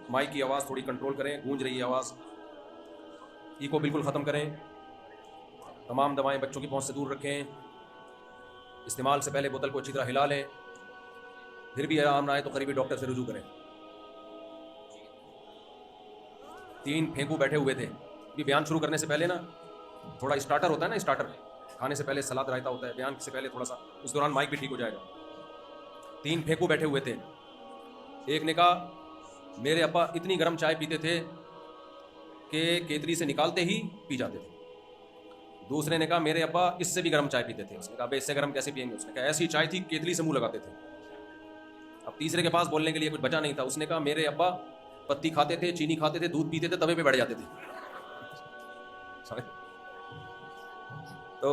Mic کی آواز تھوڑی کنٹرول کریں، گونج رہی ہے آواز، ایکو بالکل ختم کریں، تمام دوائیں بچوں کی پہنچ سے دور رکھیں، استعمال سے پہلے بوتل کو اچھی طرح ہلا لیں، پھر بھی آرام نہ آئے تو قریبی ڈاکٹر سے رجوع کریں۔ 3 پھینکو بیٹھے ہوئے تھے، بھی بیان شروع کرنے سے پہلے نا تھوڑا اسٹارٹر ہوتا ہے نا، اسٹارٹر کھانے سے پہلے سلاد رائتا ہوتا ہے، بیان سے پہلے تھوڑا سا، اس دوران مائک بھی ٹھیک ہو جائے گا۔ 3 پھینکو بیٹھے ہوئے تھے، ایک نے کہا میرے ابا اتنی گرم چائے پیتے تھے کہ کیتلی سے نکالتے ہی پی جاتے تھے۔ دوسرے نے کہا میرے ابا اس سے بھی گرم چائے پیتے تھے۔ اس نے کہا اس سے گرم کیسے پئیں گے؟ اس نے کہا ایسی چائے تھی کیتلی سے منہ لگاتے تھے۔ اب تیسرے کے پاس بولنے کے لیے کچھ بچا نہیں تھا، اس نے کہا میرے ابا پتی کھاتے تھے، چینی کھاتے تھے، دودھ پیتے تھے، توے پہ بیٹھ جاتے تھے۔ تو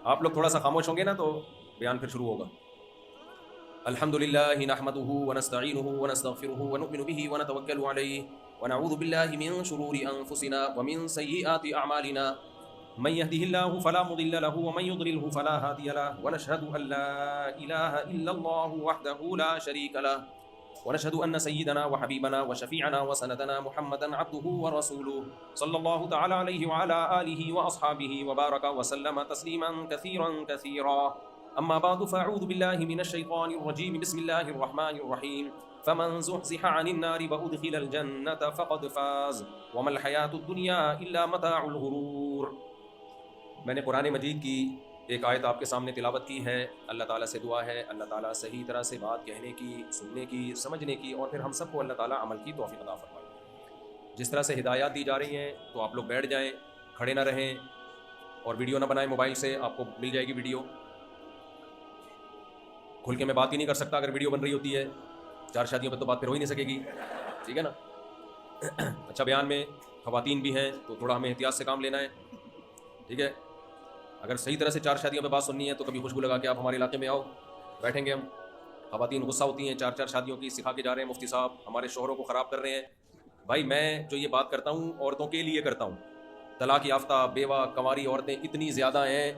آپ لوگ تھوڑا سا خاموش ہوں گے نا تو بیان پھر شروع ہوگا۔ الحمدللہ نحمدہ ونستعینہ ونستغفرہ ونؤمن بہ ونتوکل علیہ ونعوذ باللہ من شرور انفسنا ومن سیئات اعمالنا من يهده الله فلا مضل له ومن يضلله فلا هادي له ونشهد ان لا اله الا الله وحده لا شريك له ونشهد ان سيدنا وحبيبنا وشفيعنا وسندنا محمدا عبده ورسوله صلى الله تعالى عليه وعلى اله واصحابه وبارك وسلم تسليما كثيرا كثيرا اما بعد فاعوذ بالله من الشيطان الرجيم بسم الله الرحمن الرحيم فمن زحزح عن النار وادخل الجنة فقد فاز وما الحياة الدنيا الا متاع الغرور۔ میں نے قرآن مجید کی ایک آیت آپ کے سامنے تلاوت کی ہے۔ اللہ تعالیٰ سے دعا ہے اللہ تعالیٰ صحیح طرح سے بات کہنے کی، سننے کی، سمجھنے کی، اور پھر ہم سب کو اللہ تعالیٰ عمل کی توفیق عطا فرمائے۔ جس طرح سے ہدایات دی جا رہی ہیں تو آپ لوگ بیٹھ جائیں، کھڑے نہ رہیں، اور ویڈیو نہ بنائیں موبائل سے، آپ کو مل جائے گی ویڈیو۔ کھل کے میں بات ہی نہیں کر سکتا اگر ویڈیو بن رہی ہوتی ہے، 4 شادیوں پہ تو بات پھر ہو ہی نہیں سکے گی، ٹھیک ہے نا۔ اچھا بیان میں خواتین بھی ہیں تو تھوڑا ہمیں احتیاط سے کام لینا ہے، ٹھیک ہے۔ اگر صحیح طرح سے 4 شادیوں پہ بات سننی ہے تو کبھی خوشبو لگا کے آپ ہمارے علاقے میں آؤ، بیٹھیں گے ہم۔ خواتین غصہ ہوتی ہیں، 4 شادیوں کی سکھا کے جا رہے ہیں مفتی صاحب، ہمارے شوہروں کو خراب کر رہے ہیں۔ بھائی میں جو یہ بات کرتا ہوں عورتوں کے لیے کرتا ہوں۔ طلاق یافتہ بیوہ کنواری عورتیں اتنی زیادہ ہیں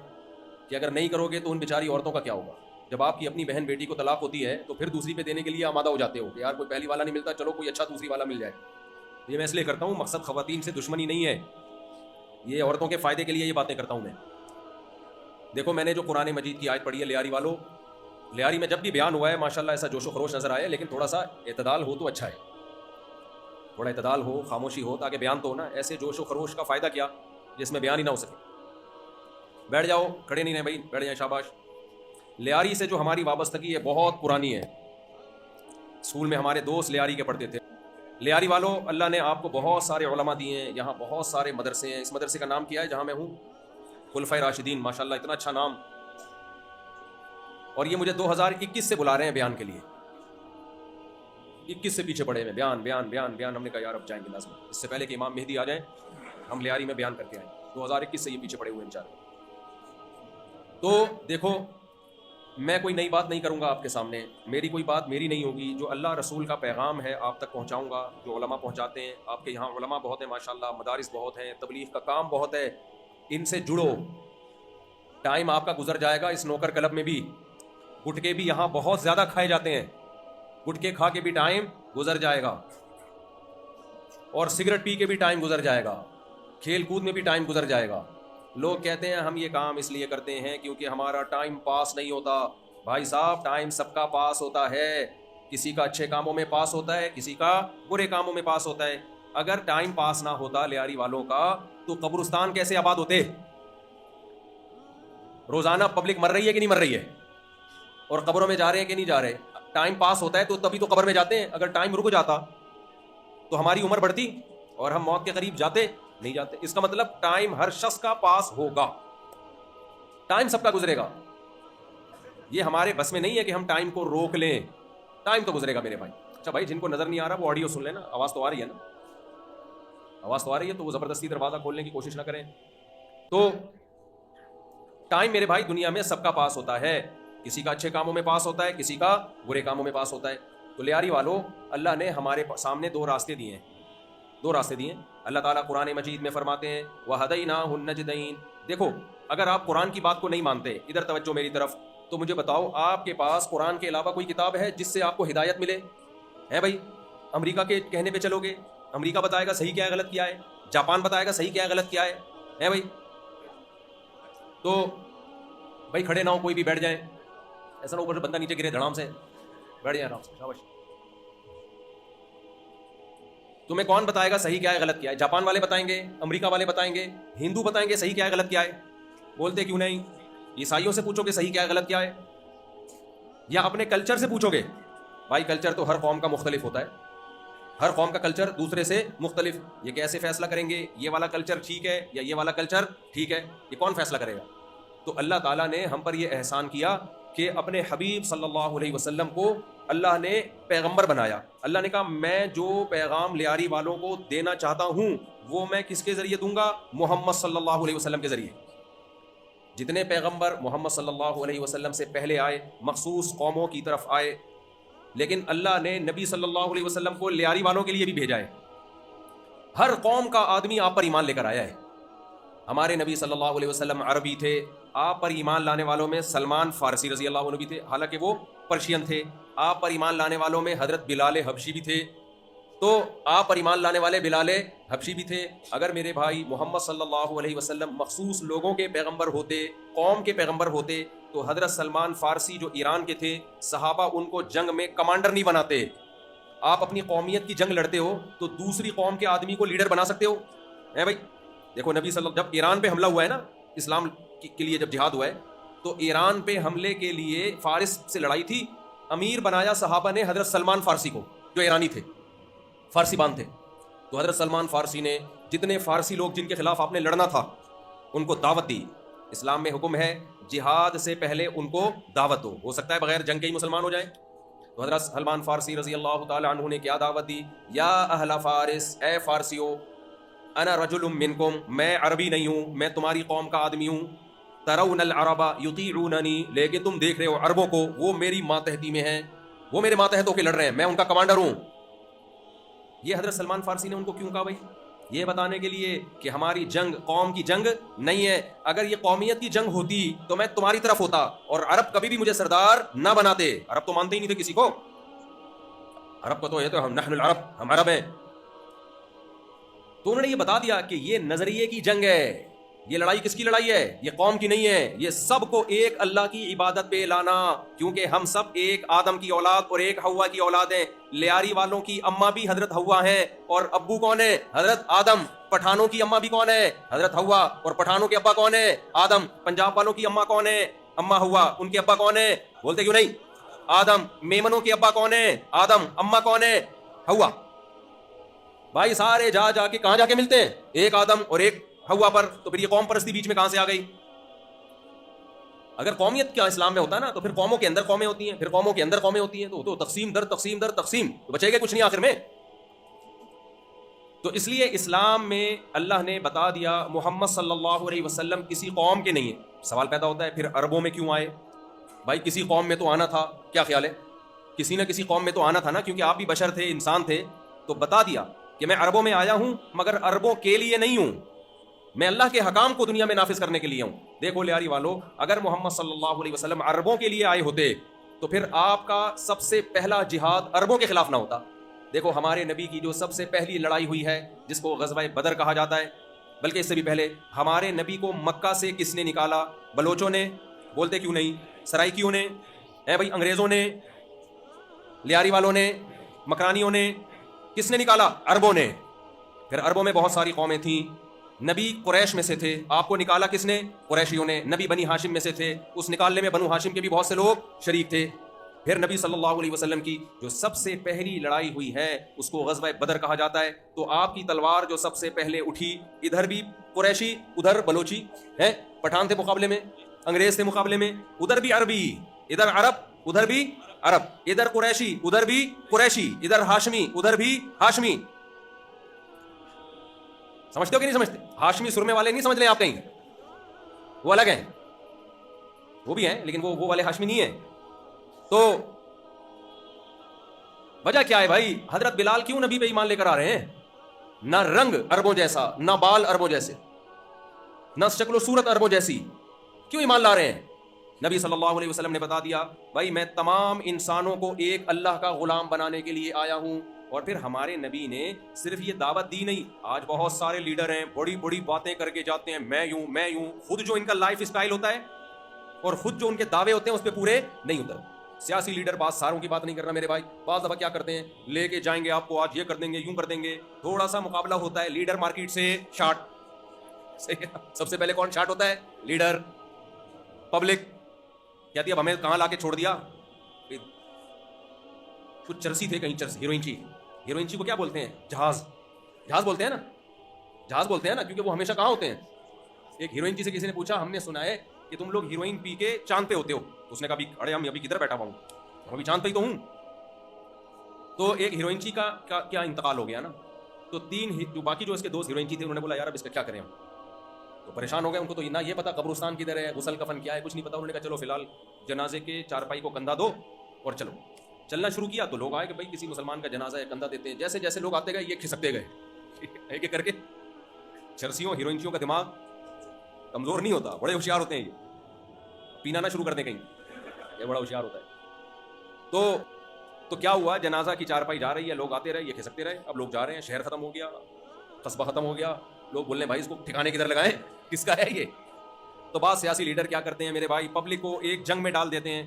کہ اگر نہیں کرو گے تو ان بیچاری عورتوں کا کیا ہوگا۔ جب آپ کی اپنی بہن بیٹی کو طلاق ہوتی ہے تو پھر دوسری پہ دینے کے لیے آمادہ ہو جاتے ہو کہ یار کوئی پہلی والا نہیں ملتا، چلو کوئی اچھا دوسری والا مل جائے۔ یہ میں اس لیے کرتا ہوں، مقصد خواتین سے دشمنی نہیں ہے، یہ عورتوں کے فائدے کے لیے یہ باتیں کرتا ہوں میں۔ دیکھو میں نے جو قرآن مجید کی آیت پڑھی ہے لیاری والوں، لیاری میں جب بھی بیان ہوا ہے ماشاءاللہ ایسا جوش و خروش نظر آیا، لیکن تھوڑا سا اعتدال ہو تو اچھا ہے، تھوڑا اعتدال ہو، خاموشی ہو، تاکہ بیان تو ہو نا۔ ایسے جوش و خروش کا فائدہ کیا جس میں بیان ہی نہ ہو سکے۔ بیٹھ جاؤ، کھڑے نہیں رہے بھائی، بیٹھ جائیں، شاباش۔ لیاری سے جو ہماری وابستگی ہے بہت پرانی ہے، اسکول میں ہمارے دوست لیاری کے پڑھتے تھے۔ لیاری والوں اللہ نے آپ کو بہت سارے علماء دیے ہیں، یہاں بہت سارے مدرسے ہیں۔ اس مدرسے کا نام کیا ہے جہاں میں ہوں؟ خلفائے راشدین، ماشاءاللہ اتنا اچھا نام۔ اور یہ مجھے 2021 سے بلا رہے ہیں بیان کے لیے، 21 سے پیچھے پڑے ہوئے، بیان بیان بیان بیان۔ ہم نے کہا یار اب جائیں گے لازم، اس سے پہلے کہ امام مہدی آ جائیں ہم لیاری میں بیان کر کے آئیں۔ 2021 سے یہ پیچھے پڑے ہوئے ہیں بیچارے۔ تو دیکھو میں کوئی نئی بات نہیں کروں گا آپ کے سامنے، میری کوئی بات میری نہیں ہوگی، جو اللہ رسول کا پیغام ہے آپ تک پہنچاؤں گا، جو علماء پہنچاتے ہیں۔ آپ کے یہاں علماء بہت ہیں ماشاءاللہ، مدارس بہت ہیں، تبلیغ کا کام بہت ہے، ان سے جڑو۔ ٹائم آپ کا گزر جائے گا اس نوکر کلب میں بھی، گٹکے بھی یہاں بہت زیادہ کھائے جاتے ہیں، گٹکے کھا کے بھی ٹائم گزر جائے گا، اور سگریٹ پی کے بھی ٹائم گزر جائے گا، کھیل کود میں بھی ٹائم گزر جائے گا۔ لوگ کہتے ہیں ہم یہ کام اس لیے کرتے ہیں کیونکہ ہمارا ٹائم پاس نہیں ہوتا۔ بھائی صاحب ٹائم سب کا پاس ہوتا ہے، کسی کا اچھے کاموں میں پاس ہوتا ہے، کسی کا برے کاموں میں پاس ہوتا ہے۔ اگر ٹائم پاس نہ ہوتا لیاری والوں کا تو قبرستان کیسے آباد ہوتے؟ روزانہ پبلک مر رہی ہے کہ نہیں مر رہی ہے، اور قبروں میں جا رہے ہیں کہ نہیں جا رہے؟ ٹائم پاس ہوتا ہے تو تبھی تو قبر میں جاتے ہیں۔ اگر ٹائم رک جاتا تو ہماری عمر بڑھتی اور ہم موت کے قریب جاتے نہیں جاتے۔ اس کا مطلب ٹائم ہر شخص کا پاس ہوگا، ٹائم سب کا گزرے گا۔ یہ ہمارے بس میں نہیں ہے کہ ہم ٹائم کو روک لیں، ٹائم تو گزرے گا میرے بھائی۔ اچھا بھائی جن کو نظر نہیں آ رہا وہ آڈیو سن لینا، آواز تو آ رہی ہے نا، آواز تو آ رہی ہے، تو وہ زبردستی دروازہ کھولنے کی کوشش نہ کریں۔ تو ٹائم میرے بھائی دنیا میں سب کا پاس ہوتا ہے، کسی کا اچھے کاموں میں پاس ہوتا ہے، کسی کا برے کاموں میں پاس ہوتا ہے۔ تو لیاری والوں اللہ نے ہمارے سامنے 2 راستے دیے ہیں، 2 راستے دیے ہیں۔ اللہ تعالیٰ قرآن مجید میں فرماتے ہیں وَهَدَيْنَاهُ النَّجْدَيْنِ۔ دیکھو اگر آپ قرآن کی بات کو نہیں مانتے، ادھر توجہ میری طرف، تو مجھے بتاؤ آپ کے پاس قرآن کے علاوہ کوئی کتاب ہے جس سے آپ کو ہدایت ملے؟ ہے بھائی؟ امریکہ کے کہنے پہ چلو گے، امریکہ بتائے گا صحیح کیا ہے غلط کیا ہے، جاپان بتائے گا صحیح کیا ہے غلط کیا ہے بھائی؟ تو بھائی کھڑے نہ ہو، کوئی بھی بیٹھ جائیں، ایسا نہ اوپر سے بندہ نیچے گرے دھڑام سے، بیٹھ جائیں آرام سے، شاباش۔ تمہیں کون بتائے گا صحیح کیا ہے غلط کیا ہے؟ جاپان والے بتائیں گے، امریکہ والے بتائیں گے، ہندو بتائیں گے صحیح کیا ہے غلط کیا ہے؟ بولتے کیوں نہیں؟ عیسائیوں سے پوچھو کہ صحیح کیا ہے غلط کیا ہے، یا اپنے کلچر سے پوچھو گے؟ بھائی کلچر تو ہر قوم کا مختلف ہوتا ہے، ہر قوم کا کلچر دوسرے سے مختلف، یہ کیسے فیصلہ کریں گے یہ والا کلچر ٹھیک ہے یا یہ والا کلچر ٹھیک ہے؟ یہ کون فیصلہ کرے گا؟ تو اللہ تعالیٰ نے ہم پر یہ احسان کیا کہ اپنے حبیب صلی اللہ علیہ وسلم کو اللہ نے پیغمبر بنایا۔ اللہ نے کہا میں جو پیغام لیاری والوں کو دینا چاہتا ہوں وہ میں کس کے ذریعے دوں گا؟ محمد صلی اللہ علیہ وسلم کے ذریعے۔ جتنے پیغمبر محمد صلی اللہ علیہ وسلم سے پہلے آئے مخصوص قوموں کی طرف آئے، لیکن اللہ نے نبی صلی اللہ علیہ وسلم کو لیاری والوں کے لیے بھی بھیجا ہے۔ ہر قوم کا آدمی آپ پر ایمان لے کر آیا ہے۔ ہمارے نبی صلی اللہ علیہ وسلم عربی تھے، آپ پر ایمان لانے والوں میں سلمان فارسی رضی اللہ عنہ بھی تھے، حالانکہ وہ پرشین تھے۔ آپ پر ایمان لانے والوں میں حضرت بلال حبشی بھی تھے، تو آپ پر ایمان لانے والے بلال حبشی بھی تھے۔ اگر میرے بھائی محمد صلی اللہ علیہ وسلم مخصوص لوگوں کے پیغمبر ہوتے، قوم کے پیغمبر ہوتے، تو حضرت سلمان فارسی جو ایران کے تھے، صحابہ ان کو جنگ میں کمانڈر نہیں بناتے۔ آپ اپنی قومیت کی جنگ لڑتے ہو تو دوسری قوم کے آدمی کو لیڈر بنا سکتے ہو، ہے بھائی؟ دیکھو نبی صلی اللہ، جب ایران پہ حملہ ہوا ہے نا، اسلام کے لیے جب جہاد ہوا ہے، تو ایران پہ حملے کے لیے فارس سے لڑائی تھی، امیر بنایا صحابہ نے حضرت سلمان فارسی کو، جو ایرانی تھے، فارسی بان تھے۔ تو حضرت سلمان فارسی نے جتنے فارسی لوگ جن کے خلاف آپ نے لڑنا تھا ان کو دعوت دی۔ اسلام میں حکم ہے جہاد سے پہلے ان کو دعوت دو، ہو سکتا ہے بغیر جنگ کے ہی مسلمان ہو جائیں۔ تو حضرت سلمان فارسی رضی اللہ تعالی عنہ نے کیا دعوت دی؟ یا اہل فارس، اے فارسیو، انا رجل منکم، میں عربی نہیں ہوں، میں تمہاری قوم کا آدمی ہوں، ترون العرب یطیعوننی، لیکن تم دیکھ رہے ہو عربوں کو، وہ میری ماتحتی میں ہیں، وہ میرے ماتحت ہو کے لڑ رہے ہیں، میں ان کا کمانڈر ہوں۔ یہ حضرت سلمان فارسی نے ان کو کیوں کہا بھائی؟ یہ بتانے کے لیے کہ ہماری جنگ قوم کی جنگ نہیں ہے، اگر یہ قومیت کی جنگ ہوتی تو میں تمہاری طرف ہوتا، اور عرب کبھی بھی مجھے سردار نہ بناتے۔ عرب تو مانتے ہی نہیں تھے کسی کو، عرب کو تو یہ تو ہم نحن العرب، ہم عرب ہیں۔ تو انہوں نے یہ بتا دیا کہ یہ نظریے کی جنگ ہے، یہ لڑائی کس کی لڑائی ہے؟ یہ قوم کی نہیں ہے، یہ سب کو ایک اللہ کی عبادت پہ لانا، کیونکہ ہم سب ایک آدم کی اولاد اور ایک حوا کی اولاد ہیں۔ لیاری والوں کی اماں بھی حضرت حوا ہیں اور ابو کون ہے؟ حضرت آدم۔ پٹھانوں کی اماں بھی کون ہے؟ حضرت حوا، اور پٹھانوں کے ابا کون ہے؟ آدم۔ پنجاب والوں کی اماں کون ہے؟ اماں حوا، ان کے ابا کون ہے؟ بولتے کیوں نہیں؟ آدم۔ میمنوں کے ابا کون ہے؟ آدم۔ اماں کون ہے؟ حوا۔ بھائی سارے جا کے کہاں جا کے ملتے ہیں؟ ایک آدم اور ایک حوا پر۔ تو پھر یہ قوم پرستی بیچ میں کہاں سے آ گئی؟ اگر قومیت کیا اسلام میں ہوتا ہے نا، تو پھر قوموں کے اندر قومیں ہوتی ہیں، پھر قوموں کے اندر قومیں ہوتی ہیں، تو تقسیم در تقسیم در تقسیم، تو بچے گا کچھ نہیں آخر میں۔ تو اس لیے اسلام میں اللہ نے بتا دیا محمد صلی اللہ علیہ وسلم کسی قوم کے نہیں ہے۔ سوال پیدا ہوتا ہے پھر عربوں میں کیوں آئے؟ بھائی کسی قوم میں تو آنا تھا، کیا خیال ہے؟ کسی نہ کسی قوم میں تو آنا تھا نا، کیونکہ آپ بھی بشر تھے، انسان تھے۔ تو بتا دیا کہ میں عربوں میں آیا ہوں، مگر عربوں کے لیے نہیں ہوں، میں اللہ کے حکام کو دنیا میں نافذ کرنے کے لیے ہوں۔ دیکھو لیاری والو، اگر محمد صلی اللہ علیہ وسلم عربوں کے لیے آئے ہوتے تو پھر آپ کا سب سے پہلا جہاد عربوں کے خلاف نہ ہوتا۔ دیکھو ہمارے نبی کی جو سب سے پہلی لڑائی ہوئی ہے، جس کو غزوہ بدر کہا جاتا ہے، بلکہ اس سے بھی پہلے ہمارے نبی کو مکہ سے کس نے نکالا؟ بلوچوں نے، بولتے کیوں نہیں؟ سرائکیوں نے، اے بھائی انگریزوں نے، لیاری والوں نے، مکرانیوں نے، کس نے نکالا؟ عربوں نے۔ پھر عربوں میں بہت ساری قومیں تھیں، نبی قریش میں سے تھے، آپ کو نکالا کس نے؟ قریشیوں نے۔ نبی بنی ہاشم میں سے تھے، اس نکالنے میں بنو ہاشم کے بھی بہت سے لوگ شریک تھے۔ پھر نبی صلی اللہ علیہ وسلم کی جو سب سے پہلی لڑائی ہوئی ہے اس کو غزوہ بدر کہا جاتا ہے۔ تو آپ کی تلوار جو سب سے پہلے اٹھی، ادھر بھی قریشی ادھر بلوچی ہے، پٹھان تھے مقابلے میں، انگریز تھے مقابلے میں، ادھر بھی عربی، ادھر عرب ادھر بھی عرب، ادھر قریشی ادھر بھی قریشی، ادھر ہاشمی ادھر بھی ہاشمی۔ سمجھتے ہو کہ نہیں سمجھتے؟ ہاشمی سرمے والے نہیں سمجھ لیں آپ کہیں، وہ الگ ہیں، وہ بھی ہیں لیکن وہ والے ہاشمی نہیں ہیں۔ تو وجہ کیا ہے بھائی؟ حضرت بلال کیوں نبی پہ ایمان لے کر آ رہے ہیں؟ نہ رنگ عربوں جیسا، نہ بال عربوں جیسے، نہ شکل و صورت عربوں جیسی، کیوں ایمان لا رہے ہیں؟ نبی صلی اللہ علیہ وسلم نے بتا دیا بھائی میں تمام انسانوں کو ایک اللہ کا غلام بنانے کے لیے آیا ہوں، اور پھر ہمارے نبی نے صرف یہ دعوت دی نہیں, آج بہت سارے لیڈر ہیں بڑی بڑی باتیں کر کے جاتے ہیں, میں یوں, خود جو ان کا لائف اسٹائل ہوتا ہے اور خود جو ان کے دعوے ہوتے ہیں اس پہ پورے نہیں اترتے. سیاسی لیڈر بعض ساروں کی بات نہیں کر رہا میرے بھائی, بعض دفعہ کیا کرتے ہیں, لے کے جائیں گے آپ کو, آج یہ کر دیں گے, یوں کر دیں گے, تھوڑا سا مقابلہ ہوتا ہے, لیڈر مارکیٹ سے شارٹ. سب سے پہلے کون شارٹ ہوتا ہے؟ لیڈر. پبلک کہتی ہے اب ہمیں کہاں لا کے چھوڑ دیا. کچھ چرسی تھے کہیں, ہیروئن چی کو کیا بولتے ہیں؟ جہاز بولتے ہیں نا, جہاز بولتے ہیں نا, کیونکہ وہ ہمیشہ کہاں ہوتے ہیں. ایک ہیروئن چی سے کسی نے پوچھا, ہم نے سنا ہے کہ تم لوگ ہیروئن پی کے چاند پہ ہوتے ہو. تو اس نے کہا ارے ہم ابھی کدھر بیٹھا ہوا ہوں, ہم ابھی چاند پہ ہی تو ہوں. تو ایک ہیروئن چی کا کیا انتقال ہو گیا نا. تو جو باقی جو اس کے دوست ہیروئن چی تھے, انہوں نے بولا یار اب اس کا کیا کریں ہم. تو پریشان ہو گئے, ان کو تو نہ یہ پتا قبرستان کدھر ہے, غسل کفن کیا ہے, کچھ نہیں پتا. انہوں نے کہا چلو فی الحال جنازے کے چارپائی کو کندھا دو اور چلو. چلنا شروع کیا تو لوگ آئے کہ بھائی کسی مسلمان کا جنازہ ہے, کندھا دیتے ہیں. جیسے جیسے لوگ آتے گئے یہ کھسکتے گئے ایک ایک کر کے. چرسیوں ہیروئنچیوں کا دماغ کمزور نہیں ہوتا, بڑے ہوشیار ہوتے ہیں. یہ پینا نہ شروع کر دیں کہیں, یہ بڑا ہوشیار ہوتا ہے. تو کیا ہوا, جنازہ کی چارپائی جا رہی ہے, لوگ آتے رہے, یہ کھسکتے رہے. اب لوگ جا رہے ہیں, شہر ختم ہو گیا, قصبہ ختم ہو گیا. لوگ بولنے بھائی اس کو ٹھکانے کدھر لگائیں, کس کا ہے یہ. تو بعض سیاسی لیڈر کیا کرتے ہیں میرے بھائی, پبلک کو ایک جنگ میں ڈال دیتے ہیں.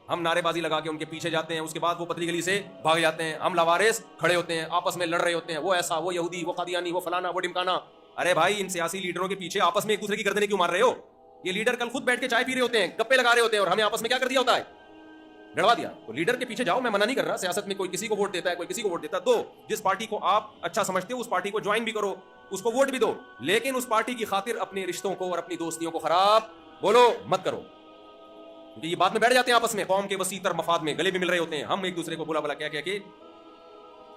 ہم نعرے بازی لگا کے ان کے پیچھے جاتے ہیں, اس کے بعد وہ پتلی گلی سے بھاگ جاتے ہیں. ہم لاوارث کھڑے ہوتے ہیں, آپس میں لڑ رہے ہوتے ہیں, وہ ایسا, وہ یہودی, وہ قادیانی, وہ فلانا, وہ ڈمکانا. ارے بھائی ان سیاسی لیڈروں کے پیچھے آپس میں ایک دوسرے کی گردنیں کیوں مار رہے ہو؟ یہ لیڈر کل خود بیٹھ کے چائے پی رہے ہوتے ہیں, گپے لگا رہے ہوتے ہیں, اور ہمیں آپس میں کیا کر دیا ہوتا ہے, لڑوا دیا. تو لیڈر کے پیچھے جاؤ, میں منع نہیں کر رہا. سیاست میں کوئی کسی کو ووٹ دیتا ہے, کوئی کسی کو ووٹ دیتا ہے, تو جس پارٹی کو آپ اچھا سمجھتے ہو اس پارٹی کو جوائن بھی کرو, اس کو ووٹ بھی دو, لیکن اس پارٹی کی خاطر اپنے رشتوں کو اور اپنی دوستیوں کو خراب بولو مت کرو. کیونکہ یہ بات میں بیٹھ جاتے ہیں آپس میں, قوم کے وسیع تر مفاد میں گلے بھی مل رہے ہوتے ہیں, ہم ایک دوسرے کو بلا بلا کیا کہ.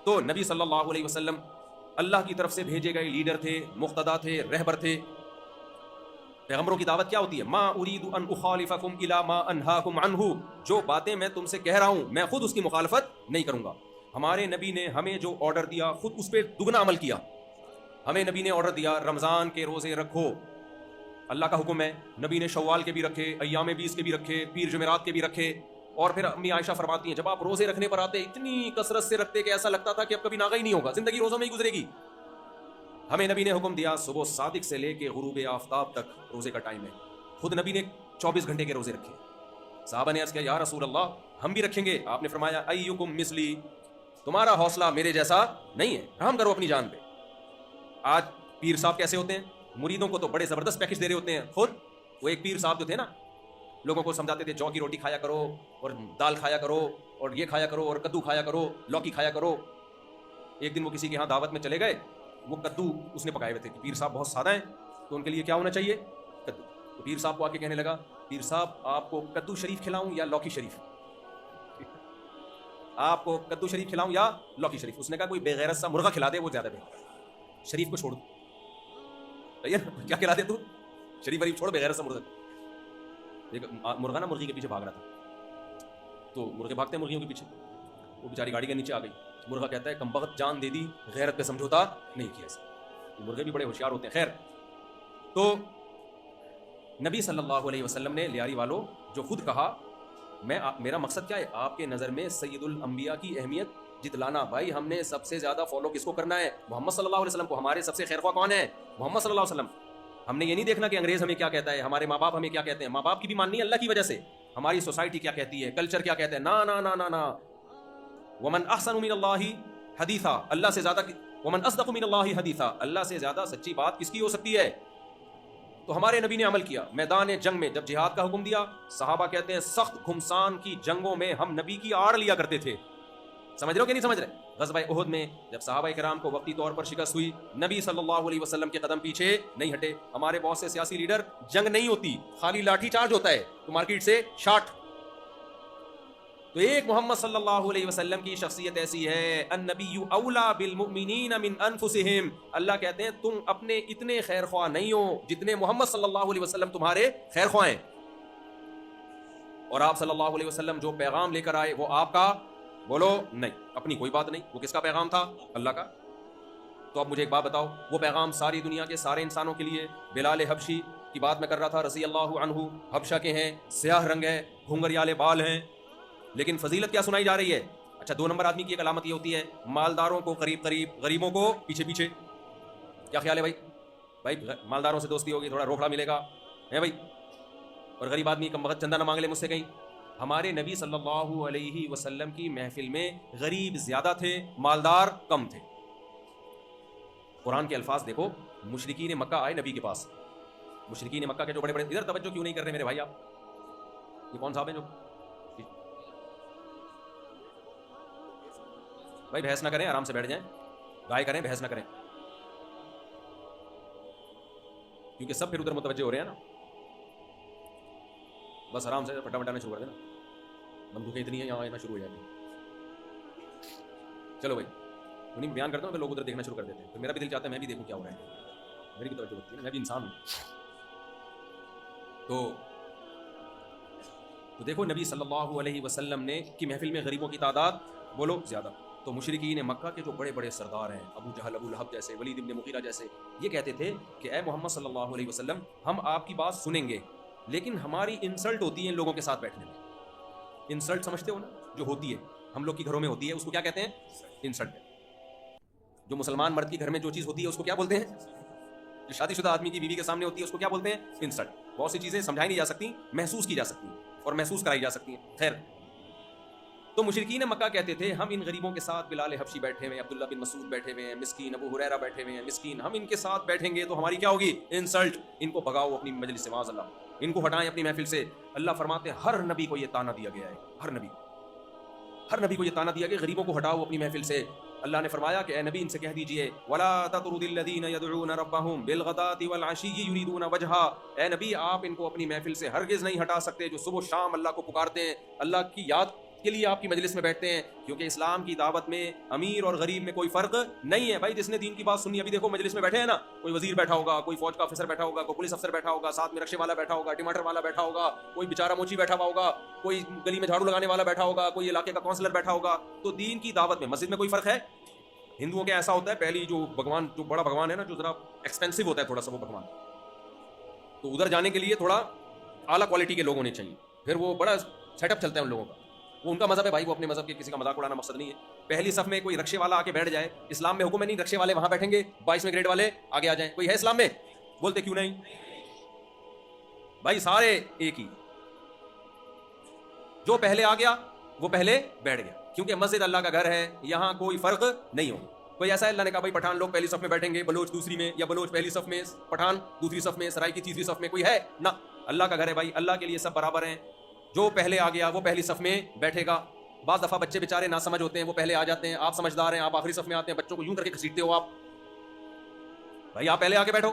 تو نبی صلی اللہ علیہ وسلم اللہ کی طرف سے بھیجے گئے لیڈر تھے, مقتدا تھے, رہبر تھے. پیغمبروں کی دعوت کیا ہوتی ہے؟ ما اريد ان اخالفكم الى ما انهاكم عنه, جو باتیں میں تم سے کہہ رہا ہوں میں خود اس کی مخالفت نہیں کروں گا. ہمارے نبی نے ہمیں جو آرڈر دیا خود اس پہ دگنا عمل کیا. ہمیں نبی نے آرڈر دیا رمضان کے روزے رکھو, اللہ کا حکم ہے. نبی نے شوال کے بھی رکھے, ایام 20 کے بھی رکھے, پیر جمعرات کے بھی رکھے. اور پھر امی عائشہ فرماتی ہیں جب آپ روزے رکھنے پر آتے اتنی کثرت سے رکھتے کہ ایسا لگتا تھا کہ اب کبھی ناغہ ہی نہیں ہوگا, زندگی روزوں میں ہی گزرے گی. ہمیں نبی نے حکم دیا صبح صادق سے لے کے غروب آفتاب تک روزے کا ٹائم ہے. خود نبی نے 24 گھنٹے کے روزے رکھے. صحابہ نے عرض کیا یا رسول اللہ ہم بھی رکھیں گے. آپ نے فرمایا ایکم مثلی, تمہارا حوصلہ میرے جیسا نہیں ہے, رحم کرو اپنی جان پہ. آج پیر صاحب کیسے ہوتے ہیں, مریدوں کو تو بڑے زبردست پیکج دے رہے ہوتے ہیں. خود وہ ایک پیر صاحب جو تھے نا, لوگوں کو سمجھاتے تھے جو کی روٹی کھایا کرو اور دال کھایا کرو اور یہ کھایا کرو اور کدو کھایا کرو, لوکی کھایا کرو. ایک دن وہ کسی کے ہاں دعوت میں چلے گئے, وہ کدو اس نے پکائے ہوئے تھے. پیر صاحب بہت سادہ ہیں تو ان کے لیے کیا ہونا چاہیے, کدو. تو پیر صاحب کو آ کے کہنے لگا پیر صاحب آپ کو کدو شریف کھلاؤں یا لوکی شریف, آپ کو کدو شریف کھلاؤں یا لوکی شریف. اس نے کہا کوئی بے غیرت سا مرغا کھلا دے وہ زیادہ بہتر, شریف کو چھوڑ دو. کیا کھلا دے تو, شریف وریف چھوڑ, بے غیرت سا مرغا. ایک مرغا نا مرغی کے پیچھے بھاگ رہا تھا, تو مرغے بھاگتے ہیں مرغیوں کے پیچھے. وہ بیچاری گاڑی کے نیچے آ گئی. مرغا کہتا ہے کمبخت جان دے دی, غیرت پہ سمجھوتا نہیں کیا. ایسا مرغے بھی بڑے ہوشیار ہوتے ہیں. خیر, تو نبی صلی اللہ علیہ وسلم نے لیاری والوں جو خود کہا, میرا مقصد کیا ہے آپ کے نظر میں سید الانبیاء کی اہمیت جتلانا. بھائی ہم نے سب سے زیادہ فالو کس کو کرنا ہے, محمد صلی اللہ علیہ وسلم کو. ہمارے سب سے خیر خواہ کون ہے, محمد صلی اللہ علیہ وسلم. ہم نے یہ نہیں دیکھنا کہ انگریز ہمیں کیا کہتا ہے, ہمارے ماں باپ ہمیں کیا کہتے ہیں. ماں باپ کی بھی ماننی ہے اللہ کی وجہ سے, ہماری سوسائٹی کیا کہتی ہے, کلچر کیا کہتا ہے. نا نا نا نا نا, ومن احسن من اللہ حدیثا, اللہ سے زیادہ, ومن اصدق من اللہ حدیثا, اللہ سے زیادہ سچی بات کس کی ہو سکتی ہے. تو ہمارے نبی نے عمل کیا. میدان جنگ میں جب جہاد کا حکم دیا, صحابہ کہتے ہیں سخت گھمسان کی جنگوں میں ہم نبی کی آڑ لیا کرتے تھے. سمجھ رہے ہو کہ نہیں سمجھ رہے؟ غزوہ احد میں جب صحابہ کرام کو وقتی طور پر شکست ہوئی, نبی صلی اللہ علیہ وسلم کے قدم پیچھے نہیں ہٹے. ہمارے بہت سے سیاسی لیڈر, جنگ نہیں ہوتی خالی لاٹھی چارج ہوتا ہے, تو مارکیٹ سے شارٹ. تو ایک محمد صلی اللہ علیہ وسلم کی شخصیت ایسی ہے, النبی اولا بالمؤمنین من انفسہم. اللہ کہتے ہیں تم اپنے اتنے خیر خواہ نہیں ہو جتنے محمد صلی اللہ علیہ وسلم تمہارے خیر خواہ ہیں. اور آپ صلی اللہ علیہ وسلم جو پیغام لے کر آئے وہ آپ کا, بولو نہیں, اپنی کوئی بات نہیں. وہ کس کا پیغام تھا, اللہ کا. تو اب مجھے ایک بات بتاؤ, وہ پیغام ساری دنیا کے سارے انسانوں کے لیے. بلال حبشی کی بات میں کر رہا تھا رضی اللہ عنہ, حبشہ کے ہیں, سیاہ رنگ ہے, گھنگریالے بال ہیں, لیکن فضیلت کیا سنائی جا رہی ہے, اچھا 2 نمبر آدمی کی ایک علامت یہ ہوتی ہے مالداروں کو قریب قریب، غریبوں کو پیچھے پیچھے. کیا خیال ہے بھائی مالداروں سے دوستی ہوگی تھوڑا روکھڑا ملے گا ہے بھائی، اور غریب آدمی کم وقت چندہ نہ مانگ لے مجھ سے کہیں. ہمارے نبی صلی اللہ علیہ وسلم کی محفل میں غریب زیادہ تھے، مالدار کم تھے. قرآن کے الفاظ دیکھو، مشرکین مکہ آئے نبی کے پاس، مشرکین مکہ کے جو بڑے بڑے، ادھر توجہ کیوں نہیں کر رہے میرے بھائی آپ؟ یہ کون صاحب ہیں جو بھائی بحث نہ کریں، آرام سے بیٹھ جائیں، گائے کریں، بحث نہ کریں، کیونکہ سب پھر ادھر متوجہ ہو رہے ہیں نا. بس آرام سے پٹا پٹانا شروع کر دینا، بندوقیں اتنی ہیں یہاں آنا شروع ہو جائیں گی. چلو بھائی انہیں بیان کرتا ہوں کہ لوگ ادھر دیکھنا شروع کر دیتے ہیں، تو میرا بھی دل چاہتا ہے میں بھی دیکھوں کیا ہو رہا ہے، میری بھی توجہ ہوتی ہے نا، میں بھی انسان ہوں. تو دیکھو نبی صلی اللہ علیہ وسلم نے کی محفل میں غریبوں کی تعداد بولو زیادہ. تو مشرکین مکہ کے جو بڑے بڑے سردار ہیں، ابو جہل، ابو لہب جیسے، ولید ابن مغیرہ جیسے، یہ کہتے تھے کہ اے محمد صلی اللہ علیہ وسلم ہم آپ کی بات سنیں گے، لیکن ہماری انسلٹ ہوتی ہے ان لوگوں کے ساتھ بیٹھنے میں. انسلٹ سمجھتے ہو نا، جو ہوتی ہے ہم لوگ کی گھروں میں ہوتی ہے، اس کو کیا کہتے ہیں؟ انسلٹ. جو مسلمان مرد کی گھر میں جو چیز ہوتی ہے اس کو کیا بولتے ہیں؟ جو شادی شدہ آدمی کی بیوی کے سامنے ہوتی ہے اس کو کیا بولتے ہیں؟ انسلٹ. بہت سی چیزیں سمجھائی نہیں جا سکتی، محسوس کی جا سکتی ہیں اور محسوس کرائی جا سکتی ہیں. خیر، تو مشرکین مکہ کہتے تھے ہم ان غریبوں کے ساتھ، بلال حبشی بیٹھے ہوئے ہیں، عبداللہ بن مسعود بیٹھے ہوئے ہیں مسکین، ابو ہریرہ بیٹھے ہوئے ہیں مسکین، ہم ان کے ساتھ بیٹھیں گے تو ہماری کیا ہوگی؟ انسلٹ. ان کو بھگاؤ اپنی مجلس سے، معاذ اللہ، ان کو ہٹائیں اپنی محفل سے. اللہ فرماتے ہیں ہر نبی کو یہ تانا دیا گیا ہے، ہر نبی کو یہ تانا دیا گیا غریبوں کو ہٹاؤ اپنی محفل سے. اللہ نے فرمایا کہ اے نبی ان سے کہہ دیجئے وَلَا تَطْرُدِ الَّذِينَ يَدْعُونَ رَبَّهُمْ بِالْغَدَاةِ وَالْعَشِيِّ يُرِيدُونَ وَجْهَهُ. اے نبی آپ ان کو اپنی محفل سے ہرگز نہیں ہٹا سکتے جو صبح و شام اللہ کو پکارتے ہیں، اللہ کی یاد کے لیے آپ کی مجلس میں بیٹھتے ہیں، کیونکہ اسلام کی دعوت میں امیر اور غریب میں کوئی فرق نہیں ہے. بھائی جس نے دین کی بات سنی، ابھی دیکھو مجلس میں بیٹھے ہیں نا، کوئی وزیر بیٹھا ہوگا، کوئی فوج کا افسر بیٹھا ہوگا، کوئی پولیس افسر بیٹھا ہوگا، ساتھ میں رکشے والا بیٹھا ہوگا، ٹماٹر والا بیٹھا ہوگا، کوئی بیچارہ موچی بیٹھا ہوا ہوگا، کوئی گلی میں جھاڑو لگانے والا بیٹھا ہوگا، کوئی علاقے کا کونسلر بیٹھا ہوگا. تو دین کی دعوت میں مسجد میں کوئی فرق ہے؟ ہندوؤں کے ایسا ہوتا ہے پہلی جو بھگوان، جو بڑا بھگوان ہے نا، جو ذرا ایکسپینسو ہوتا ہے تھوڑا سا وہ بھگوان، تو ادھر جانے کے لیے تھوڑا اعلیٰ کوالٹی کے لوگ ہونے چاہیے، پھر وہ بڑا سیٹ اپ چلتا ہے ان لوگوں کا. وہ ان کا مذہب ہے بھائی، وہ اپنے مذہب کے، کسی کا مذاق اڑانا مقصد نہیں ہے. پہلی صف میں کوئی رکشے والا آ کے بیٹھ جائے، اسلام میں حکم ہے نہیں رکشے والے وہاں بیٹھیں گے، 22ویں گریڈ والے آگے آ جائیں. کوئی ہے اسلام میں؟ بولتے کیوں نہیں بھائی؟ سارے ایک ہی، جو پہلے آ گیا وہ پہلے بیٹھ گیا، کیونکہ مسجد اللہ کا گھر ہے، یہاں کوئی فرق نہیں ہوگا. کوئی ایسا اللہ نے کہا بھائی پٹھان لوگ پہلی صف میں بیٹھیں گے، بلوچ دوسری میں، یا بلوچ پہلی صف میں، پٹھان دوسری صف میں، سرائی کی تیسری صف میں؟ کوئی ہے نہ. اللہ کا گھر ہے بھائی، اللہ کے لیے سب برابر ہیں. جو پہلے آ گیا وہ پہلی صف میں بیٹھے گا. بعض دفعہ بچے بیچارے نہ سمجھ ہوتے ہیں، وہ پہلے آ جاتے ہیں، آپ سمجھدار ہیں، آپ آخری صف میں آتے ہیں، بچوں کو یوں کر کے گھسیٹتے ہو آپ. بھائی آپ پہلے آ کے بیٹھو.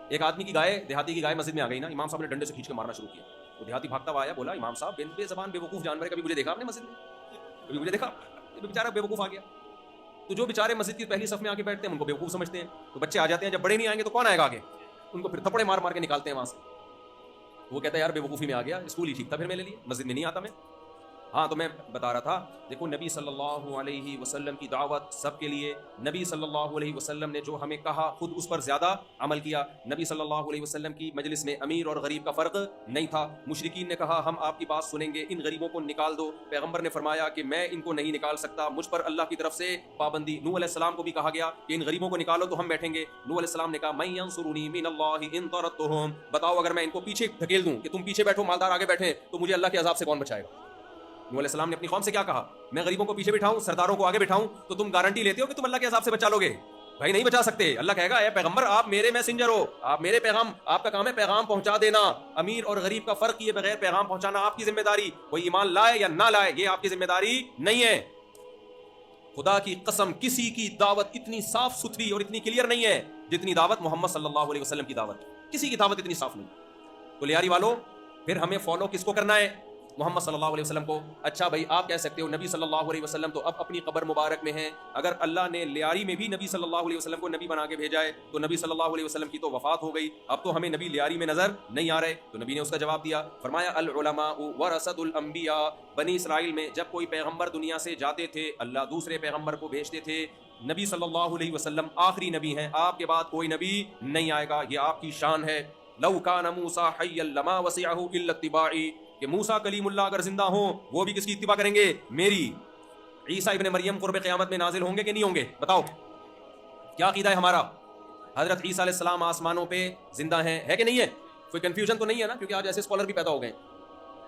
ایک آدمی کی گائے، دیہاتی کی گائے مسجد میں آ گئی نا، امام صاحب نے ڈنڈے سے کھینچ کے مارنا شروع کیا. وہ دیہاتی بھاگتا ہوا آیا، بولا امام صاحب بے زبان بے وقوف جانور ہے، کبھی مجھے دیکھا آپ نے مسجد میں؟ کبھی مجھے دیکھا؟ بیچارہ بے وقوف آ گیا. تو جو بیچارے مسجد کی پہلی صف میں آ کے بیٹھتے ہیں ان کو بے وقوف سمجھتے ہیں. تو بچے آ جاتے ہیں، جب بڑے نہیں آئیں گے تو کون آئے گا آگے؟ ان کو پھر تھپڑے مار مار کے نکالتے ہیں وہاں سے. وہ کہتا ہے یار بے وقوفی میں آ گیا، اسکول ہی ٹھیک تھا پھر میرے لیے، مسجد میں نہیں آتا میں. ہاں تو میں بتا رہا تھا، دیکھو نبی صلی اللہ علیہ وسلم کی دعوت سب کے لیے. نبی صلی اللہ علیہ وسلم نے جو ہمیں کہا خود اس پر زیادہ عمل کیا. نبی صلی اللہ علیہ وسلم کی مجلس میں امیر اور غریب کا فرق نہیں تھا. مشرکین نے کہا ہم آپ کی بات سنیں گے، ان غریبوں کو نکال دو. پیغمبر نے فرمایا کہ میں ان کو نہیں نکال سکتا، مجھ پر اللہ کی طرف سے پابندی. نوح علیہ السلام کو بھی کہا گیا کہ ان غریبوں کو نکالو تو ہم بیٹھیں گے. نوح علیہ السلام نے کہا من ینصرنی من اللہ ان طردتہم، بتاؤ اگر میں ان کو پیچھے دھکیل دوں کہ تم پیچھے بیٹھو، مالدار آگے بیٹھے، تو مجھے اللہ کے عذاب سے کون بچائے گا؟ نوح علیہ السلام نے اپنی قوم سے کیا کہا؟ میں غریبوں کو پیچھے بٹھاؤں، سرداروں کو آگے بٹھاؤں، تو تم گارنٹی لیتے ہو کہ تم اللہ کے عذاب سے بچا لو گے؟ بھائی نہیں بچا سکتے. اللہ کہے گا اے پیغمبر آپ میرے میسنجر ہو، آپ میرے پیغام، آپ کا کام ہے پیغام پہنچا دینا. امیر اور غریب کا فرق یہ بغیر پیغام پہنچانا آپ کی ذمہ داری. کوئی ایمان لائے یا نہ لائے یہ آپ کی ذمہ داری نہیں ہے. خدا کی قسم کسی کی دعوت اتنی صاف ستھری اور اتنی کلیئر نہیں ہے جتنی دعوت محمد صلی اللہ علیہ وسلم کی دعوت. کسی کی دعوت اتنی صاف نہیں. تو لیاری والو پھر ہمیں فالو کس کو کرنا ہے؟ محمد صلی اللہ علیہ وسلم کو. اچھا بھائی آپ کہہ سکتے ہو نبی صلی اللہ علیہ وسلم تو اب اپنی قبر مبارک میں ہیں، اگر اللہ نے لیاری میں بھی نبی صلی اللہ علیہ وسلم کو نبی بنا کے بھیجا ہے تو نبی صلی اللہ علیہ وسلم کی تو وفات ہو گئی، اب تو ہمیں نبی لیاری میں نظر نہیں آ رہے. تو نبی نے اس کا جواب دیا، فرمایا العلماء ورثۃ الانبیاء. بنی اسرائیل میں جب کوئی پیغمبر دنیا سے جاتے تھے اللہ دوسرے پیغمبر کو بھیجتے تھے. نبی صلی اللہ علیہ وسلم آخری نبی ہیں، آپ کے بعد کوئی نبی نہیں آئے گا، یہ آپ کی شان ہے. لو کان موسیٰ حیا لما وسعہ الا اتباعی، کہ موسیٰ کلیم اللہ اگر زندہ ہوں وہ بھی کس کی اتباع کریں گے؟ میری. عیسیٰ ابن مریم قرب قیامت میں نازل ہوں گے کہ نہیں ہوں گے؟ بتاؤ کیا عقیدہ ہے ہمارا؟ حضرت عیسیٰ علیہ السلام آسمانوں پہ زندہ ہیں، ہے کہ نہیں ہے؟ کوئی کنفیوژن تو نہیں ہے نا؟ کیونکہ آج ایسے اسکالر بھی پیدا ہو گئے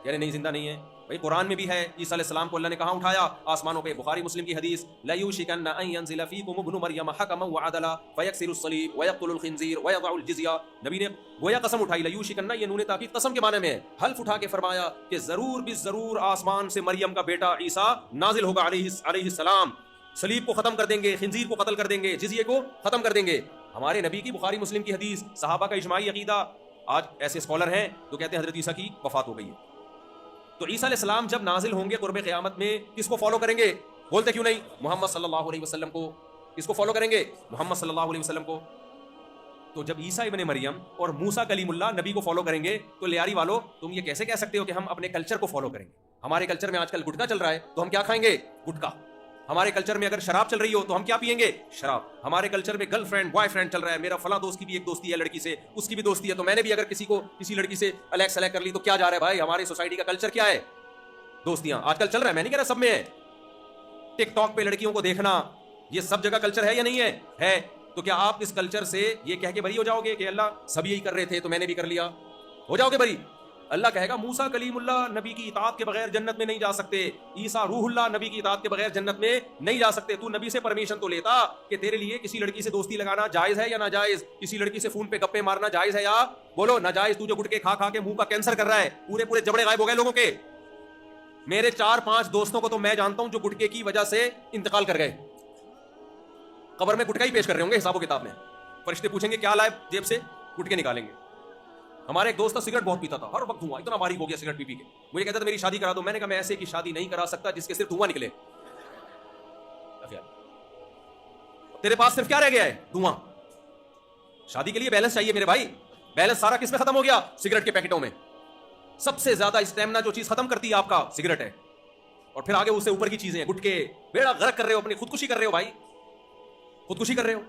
کہہ رہے نہیں زندہ نہیں ہے. بھائی قرآن میں بھی ہے عیسیٰ علیہ السلام کو اللہ نے کہاں اٹھایا؟ آسمانوں پہ. بخاری مسلم کی حدیث لَيُوشِكَنَّ أَن يَنزِلَ فِيكُمُ ابْنُ مَرْيَمَ حَكَمًا وَعَدْلًا فَيَكْسِرُ الصَّلِيبَ وَيَقْتُلُ الْخِنزِيرَ وَيَضَعُ الْجِزْيَةَ. نبی نے گویا قسم اٹھائی. لَيُوشِكَنَّ یہ نون تاکید قسم کے معنی میں ہے. حلف اٹھا کے فرمایا کہ ضرور بھی ضرور آسمان سے مریم کا بیٹا عیسیٰ نازل ہوگا علیہ السلام. صلیب کو ختم کر دیں گے، خنزیر کو قتل کر دیں گے، جزیے کو ختم کر دیں گے. ہمارے نبی کی بخاری مسلم کی حدیث، صحابہ کا اجماعی عقیدہ. آج ایسے اسکالر ہیں جو کہتے ہیں حضرت عیسیٰ کی وفات ہو گئی ہے. تو عیسیٰ علیہ السلام جب نازل ہوں گے قرب قیامت میں کس کو فالو کریں گے؟ بولتے کیوں نہیں؟ محمد صلی اللہ علیہ وسلم کو. کس کو فالو کریں گے؟ محمد صلی اللہ علیہ وسلم کو. تو جب عیسیٰ ابن مریم اور موسیٰ کلیم اللہ نبی کو فالو کریں گے تو لیاری والو تم یہ کیسے کہہ سکتے ہو کہ ہم اپنے کلچر کو فالو کریں گے؟ ہمارے کلچر میں آج کل گٹکا چل رہا ہے تو ہم کیا کھائیں گے؟ گٹکا. ہمارے کلچر میں اگر شراب چل رہی ہو تو ہم کیا پئیں گے؟ شراب. ہمارے کلچر میں گرل فرینڈ بوائے فرینڈ چل رہا ہے. میرا فلاں دوست کی بھی ایک دوستی ہے لڑکی سے، اس کی بھی دوستی ہے، تو میں نے بھی اگر کسی لڑکی سے الیکٹ سلیکٹ کر لی تو کیا جا رہا ہے بھائی؟ ہماری سوسائٹی کا کلچر کیا ہے؟ دوستیاں. آج کل چل رہا ہے، میں نہیں کہہ رہا سب میں ہے. ٹک ٹاک پہ لڑکیوں کو دیکھنا یہ سب جگہ کلچر ہے یا نہیں ہے؟ ہے. تو کیا آپ اس کلچر سے یہ کہہ کے بری ہو جاؤ گے کہ اللہ سب یہی کر رہے تھے تو میں نے بھی کر لیا؟ ہو جاؤ گے بری؟ اللہ کہے گا موسیٰ کلیم اللہ نبی کی اطاعت کے بغیر جنت میں نہیں جا سکتے. عیسیٰ روح اللہ نبی کی اطاعت کے بغیر جنت میں نہیں جا سکتے. تو نبی سے پرمیشن تو لیتا کہ تیرے لیے کسی لڑکی سے دوستی لگانا جائز ہے یا ناجائز؟ کسی لڑکی سے فون پہ گپے مارنا جائز ہے یا بولو ناجائز؟ تو جو گٹکے کھا کھا کے منہ کا کینسر کر رہا ہے، پورے جبڑے غائب ہو گئے لوگوں کے. میرے 4-5 دوستوں کو تو میں جانتا ہوں جو گٹکے کی وجہ سے انتقال کر گئے. قبر میں گٹکا ہی پیش کر رہے ہوں گے حساب و کتاب میں. فرشتے پوچھیں گے کیا لائے جیب سے؟ گٹکے نکالیں گے. ہمارے ایک دوست سگریٹ بہت پیتا تھا، ہر وقت دھواں، اتنا باریک ہو گیا سگریٹ پی کے. مجھے کہتا تھا میری شادی کرا دو. میں نے کہا میں ایسے کی شادی نہیں کرا سکتا جس کے صرف دھواں نکلے. تیرے پاس صرف کیا رہ گیا ہے؟ دھواں. شادی کے لیے بیلنس چاہیے میرے بھائی. بیلنس سارا کس میں ختم ہو گیا؟ سگریٹ کے پیکٹوں میں. سب سے زیادہ اسٹیمنا جو چیز ختم کرتی ہے آپ کا سگریٹ ہے، اور پھر آگے اس سے اوپر کی چیزیں گٹکے. بیڑا غرق کر رہے ہو اپنی، خودکشی کر رہے ہو بھائی، خودکشی کر رہے ہو.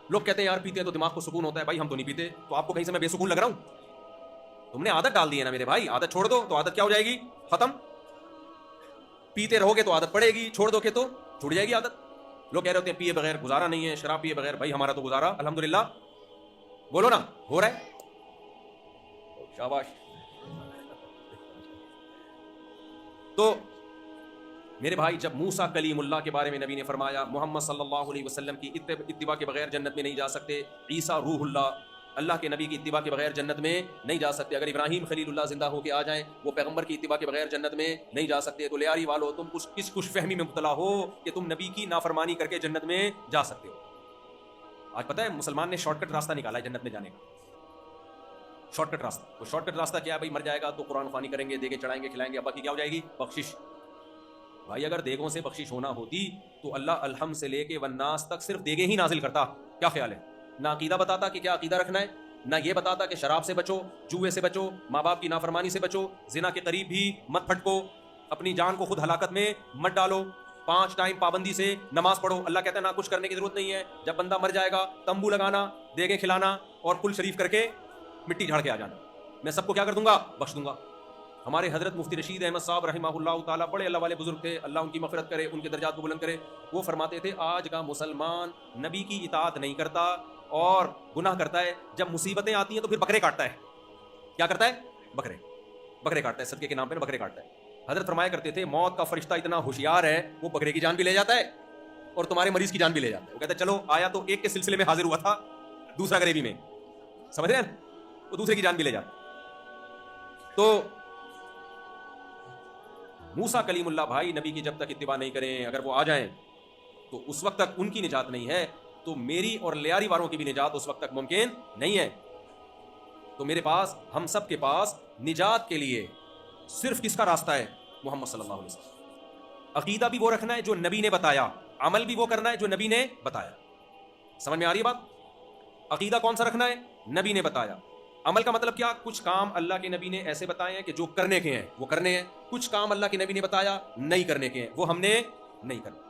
لوگ کہتے ہیں یار پیتے ہیں تو دماغ کو سکون ہوتا ہے. بھائی ہم تو نہیں پیتے، تو آپ کو کہیں سے میں بے سکون لگ رہا ہوں؟ تم نے عادت ڈال دی ہے نا میرے بھائی. عادت چھوڑ دو تو عادت کیا ہو جائے گی؟ ختم. پیتے رہو گے تو عادت پڑے گی، چھوڑ دو گے تو چھوٹ جائے گی عادت. لوگ کہہ رہے ہوتے ہیں پیے بغیر گزارا نہیں ہے، شراب پیے بغیر. بھائی ہمارا تو گزارا الحمدللہ، بولو نا، ہو رہا ہے. شاباش. تو میرے بھائی جب موسیٰ کلیم اللہ کے بارے میں نبی نے فرمایا محمد صلی اللہ علیہ وسلم کی اتباع کے بغیر جنت میں نہیں جا سکتے، عیسیٰ روح اللہ اللہ کے نبی کی اتباع کے بغیر جنت میں نہیں جا سکتے، اگر ابراہیم خلیل اللہ زندہ ہو کے آ جائیں وہ پیغمبر کی اتباع کے بغیر جنت میں نہیں جا سکتے. تو لیاری والو تم کس خوش فہمی میں مبتلا ہو کہ تم نبی کی نافرمانی کر کے جنت میں جا سکتے ہو. آج پتہ ہے مسلمان نے شارٹ کٹ راستہ نکالا ہے جنت میں جانے کا. شارٹ کٹ راستہ. وہ شارٹ کٹ راستہ کیا ہے بھائی؟ مر جائے گا تو قرآن خوانی کریں گے، دے کے چڑھائیں گے، کھلائیں گے، ابا کی کیا ہو جائے گی؟ بخشش. بھائی اگر دیگوں سے بخشش ہونا ہوتی تو اللہ الحمد سے لے کے والناس تک صرف دیگیں ہی نازل کرتا. کیا خیال ہے؟ نہ عقیدہ بتاتا کہ کیا عقیدہ رکھنا ہے، نہ یہ بتاتا کہ شراب سے بچو، جوئے سے بچو، ماں باپ کی نافرمانی سے بچو، زنا کے قریب بھی مت پھٹکو، اپنی جان کو خود ہلاکت میں مت ڈالو، 5 ٹائم پابندی سے نماز پڑھو. اللہ کہتا ہے نہ کچھ کرنے کی ضرورت نہیں ہے. جب بندہ مر جائے گا تمبو لگانا، دیگیں کھلانا اور کل شریف کر کے مٹی جھاڑ کے آ جانا. میں سب کو کیا کر دوں گا؟ بخش دوں گا. ہمارے حضرت مفتی رشید احمد صاحب رحمہ اللہ تعالیٰ بڑے اللہ والے بزرگ تھے، اللہ ان کی مغفرت کرے، ان کے درجات کو بلند کرے. وہ فرماتے تھے آج کا مسلمان نبی کی اطاعت نہیں کرتا اور گناہ کرتا ہے. جب مصیبتیں آتی ہیں تو پھر بکرے کاٹتا ہے. کیا کرتا ہے؟ بکرے کاٹتا ہے. صدقے کے نام پہ بکرے کاٹتا ہے. حضرت فرمایا کرتے تھے موت کا فرشتہ اتنا ہوشیار ہے وہ بکرے کی جان بھی لے جاتا ہے اور تمہارے مریض کی جان بھی لے جاتا ہے. وہ کہتا ہے چلو آیا تو ایک کے سلسلے میں حاضر ہوا تھا، دوسرا غریبی میں، سمجھ رہے ہیں، وہ دوسرے کی جان بھی لے جاتا. تو موسیٰ کلیم اللہ بھائی نبی کی جب تک اتباع نہیں کریں، اگر وہ آ جائیں تو اس وقت تک ان کی نجات نہیں ہے، تو میری اور لیاری والوں کی بھی نجات اس وقت تک ممکن نہیں ہے. تو میرے پاس، ہم سب کے پاس نجات کے لیے صرف کس کا راستہ ہے؟ محمد صلی اللہ علیہ وسلم. عقیدہ بھی وہ رکھنا ہے جو نبی نے بتایا، عمل بھی وہ کرنا ہے جو نبی نے بتایا. سمجھ میں آ رہی ہے بات؟ عقیدہ کون سا رکھنا ہے؟ نبی نے بتایا. عمل کا مطلب کیا؟ کچھ کام اللہ کے نبی نے ایسے بتائے ہیں کہ جو کرنے کے ہیں وہ کرنے ہیں، کچھ کام اللہ کے نبی نے بتایا نہیں کرنے کے ہیں وہ ہم نے نہیں کرنا.